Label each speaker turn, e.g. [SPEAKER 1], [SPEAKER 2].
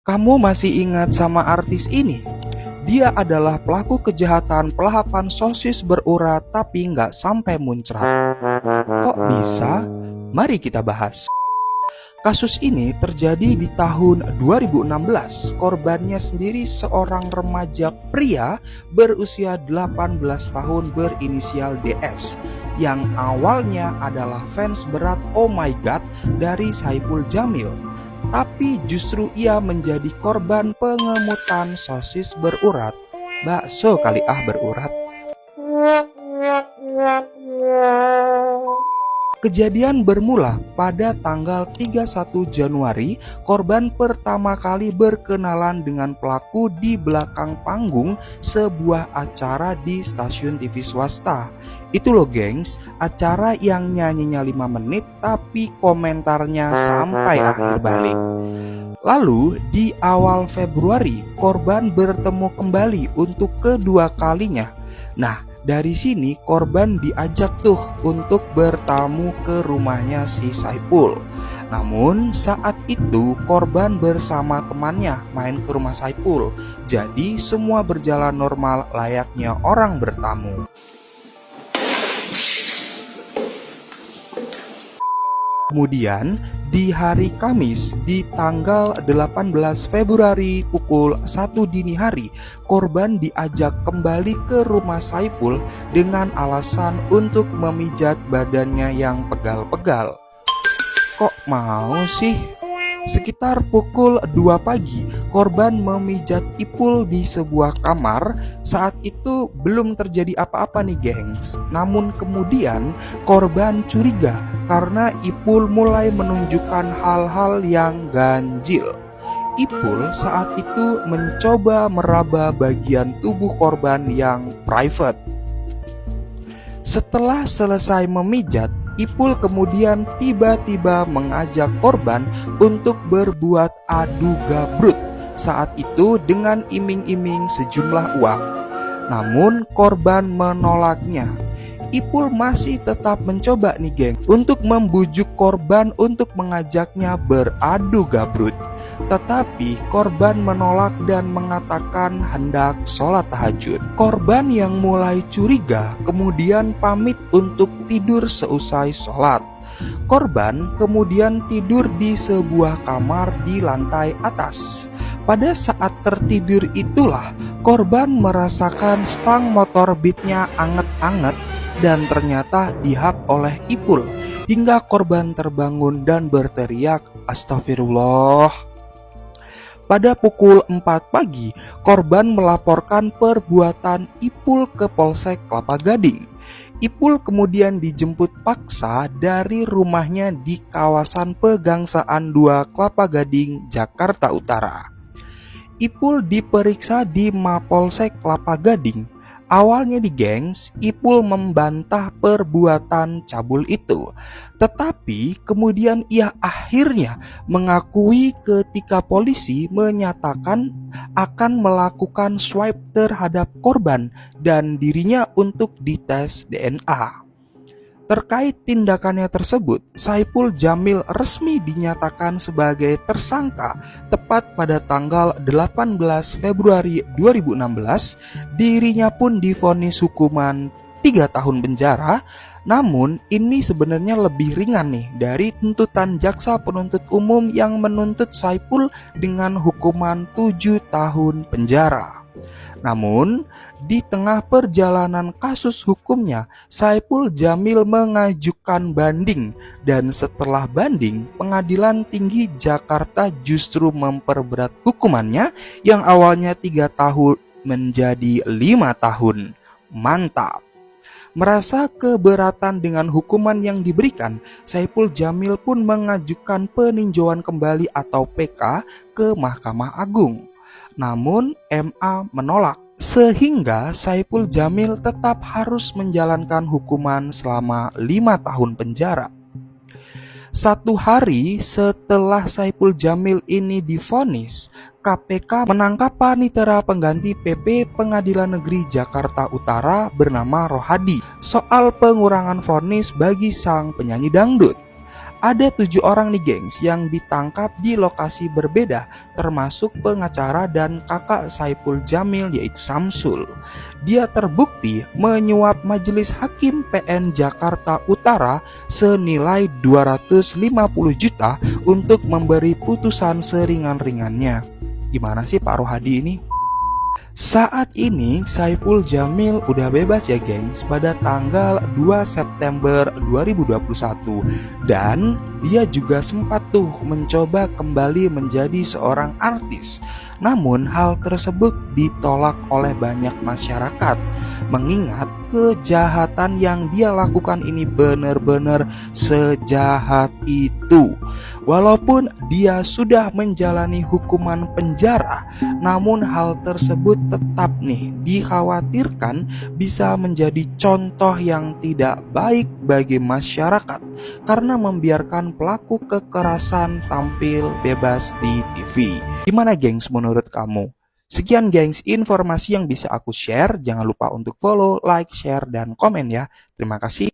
[SPEAKER 1] Kamu masih ingat sama artis ini? Dia adalah pelaku kejahatan pelahapan sosis berurat tapi nggak sampai muncrat. Kok bisa? Mari kita bahas. Kasus ini terjadi di tahun 2016. Korbannya sendiri seorang remaja pria berusia 18 tahun berinisial DS yang awalnya adalah fans berat Oh My God dari Saipul Jamil. Tapi justru ia menjadi korban pengemutan sosis berurat. Bakso kali berurat. Kejadian bermula pada tanggal 31 Januari. Korban pertama kali berkenalan dengan pelaku di belakang panggung sebuah acara di stasiun TV swasta. Itu loh gengs, acara yang nyanyinya 5 menit tapi komentarnya sampai akhir balik. Lalu di awal Februari korban bertemu kembali untuk kedua kalinya. Nah, dari sini korban diajak tuh untuk bertamu ke rumahnya si Saipul. Namun saat itu korban bersama temannya main ke rumah Saipul. Jadi semua berjalan normal layaknya orang bertamu. Kemudian di hari Kamis di tanggal 18 Februari pukul 1 dini hari, korban diajak kembali ke rumah Saipul dengan alasan untuk memijat badannya yang pegal-pegal. Kok mau sih? Sekitar pukul 2 pagi, korban memijat Ipul di sebuah kamar. Saat itu belum terjadi apa-apa nih gengs. Namun kemudian korban curiga karena Ipul mulai menunjukkan hal-hal yang ganjil. Ipul saat itu mencoba meraba bagian tubuh korban yang private. Setelah selesai memijat, Ipul kemudian tiba-tiba mengajak korban untuk berbuat adu gabrut. Saat itu dengan iming-iming sejumlah uang. Namun korban menolaknya. Ipul masih tetap mencoba nih geng untuk membujuk korban untuk mengajaknya beradu gabrut. Tetapi korban menolak dan mengatakan hendak sholat tahajud. Korban yang mulai curiga kemudian pamit untuk tidur seusai sholat. Korban kemudian tidur di sebuah kamar di lantai atas. Pada saat tertidur itulah korban merasakan stang motor Beatnya anget-anget dan ternyata dihak oleh Ipul hingga korban terbangun dan berteriak astagfirullah. Pada pukul 4 pagi, korban melaporkan perbuatan Ipul ke Polsek Kelapa Gading. Ipul kemudian dijemput paksa dari rumahnya di kawasan Pegangsaan 2 Kelapa Gading, Jakarta Utara. Ipul diperiksa di Mapolsek Kelapa Gading. Awalnya di gengs, Ipul membantah perbuatan cabul itu. Tetapi kemudian ia akhirnya mengakui ketika polisi menyatakan akan melakukan swipe terhadap korban dan dirinya untuk dites DNA. Terkait tindakannya tersebut, Saipul Jamil resmi dinyatakan sebagai tersangka tepat pada tanggal 18 Februari 2016. Dirinya pun divonis hukuman 3 tahun penjara. Namun ini sebenarnya lebih ringan nih dari tuntutan jaksa penuntut umum yang menuntut Saipul dengan hukuman 7 tahun penjara. Namun, di tengah perjalanan kasus hukumnya, Saipul Jamil mengajukan banding dan setelah banding, Pengadilan Tinggi Jakarta justru memperberat hukumannya yang awalnya 3 tahun menjadi 5 tahun. Mantap! Merasa keberatan dengan hukuman yang diberikan, Saipul Jamil pun mengajukan peninjauan kembali atau PK ke Mahkamah Agung. Namun MA menolak, sehingga Saipul Jamil tetap harus menjalankan hukuman selama 5 tahun penjara. 1 hari setelah Saipul Jamil ini divonis, KPK menangkap panitera pengganti PP Pengadilan Negeri Jakarta Utara bernama Rohadi soal pengurangan vonis bagi sang penyanyi dangdut. Ada 7 orang nih gengs yang ditangkap di lokasi berbeda, termasuk pengacara dan kakak Saipul Jamil yaitu Samsul. Dia terbukti menyuap Majelis Hakim PN Jakarta Utara senilai 250 juta untuk memberi putusan seringan-ringannya. Gimana sih Pak Rohadi ini? Saat ini Saipul Jamil udah bebas ya gengs pada tanggal 2 September 2021 dan dia juga sempat tuh mencoba kembali menjadi seorang artis. Namun hal tersebut ditolak oleh banyak masyarakat mengingat kejahatan yang dia lakukan ini benar-benar sejahat itu. Walaupun dia sudah menjalani hukuman penjara, namun hal tersebut tetap nih dikhawatirkan bisa menjadi contoh yang tidak baik bagi masyarakat karena membiarkan pelaku kekerasan tampil bebas di TV. Gimana gengs menurut kamu? Sekian gengs informasi yang bisa aku share. Jangan lupa untuk follow, like, share, dan komen ya. Terima kasih.